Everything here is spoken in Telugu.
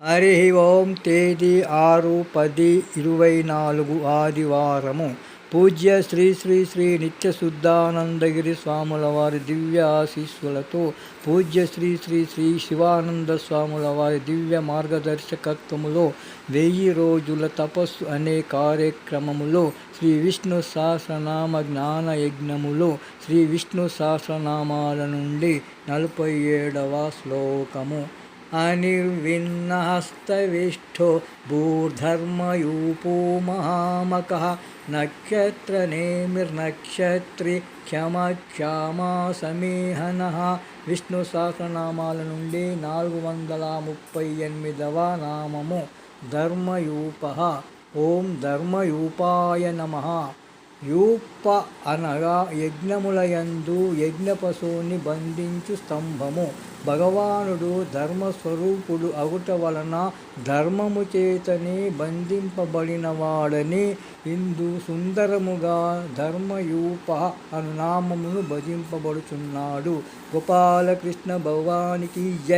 హరి ఓం. తేదీ 6/10/24 ఆదివారము. పూజ్య శ్రీ శ్రీ శ్రీ నిత్య శుద్ధానందగిరి స్వాముల వారి దివ్య ఆశీస్సులతో పూజ్య శ్రీ శ్రీ శ్రీ శివానంద స్వాముల వారి దివ్య మార్గదర్శకత్వములో 1000 రోజుల తపస్సు అనే కార్యక్రమములో శ్రీ విష్ణు సహస్రనామ జ్ఞాన యజ్ఞములో శ్రీ విష్ణు సహస్రనామాల నుండి 47వ శ్లోకము. అనిర్విన్నహస్తవిష్ఠో భూర్ధర్మయూపో మహామకః నక్షత్రనేమిర్నక్షత్రి క్షమక్షామా సమీహనః. విష్ణు సహస్రనామాల నుండి 438వ నామము ధర్మయూపః. ఓం ధర్మయూపాయ నమః. యూప అనగా యజ్ఞములయందు యజ్ఞపశువుని బంధించు స్తంభము. భగవానుడు ధర్మస్వరూపుడు అగుట వలన ధర్మము చేతనే బంధింపబడినవాడని ఇందు సుందరముగా ధర్మయూప అను నామమును భజింపబడుచున్నాడు. గోపాలకృష్ణ భగవానికి జై.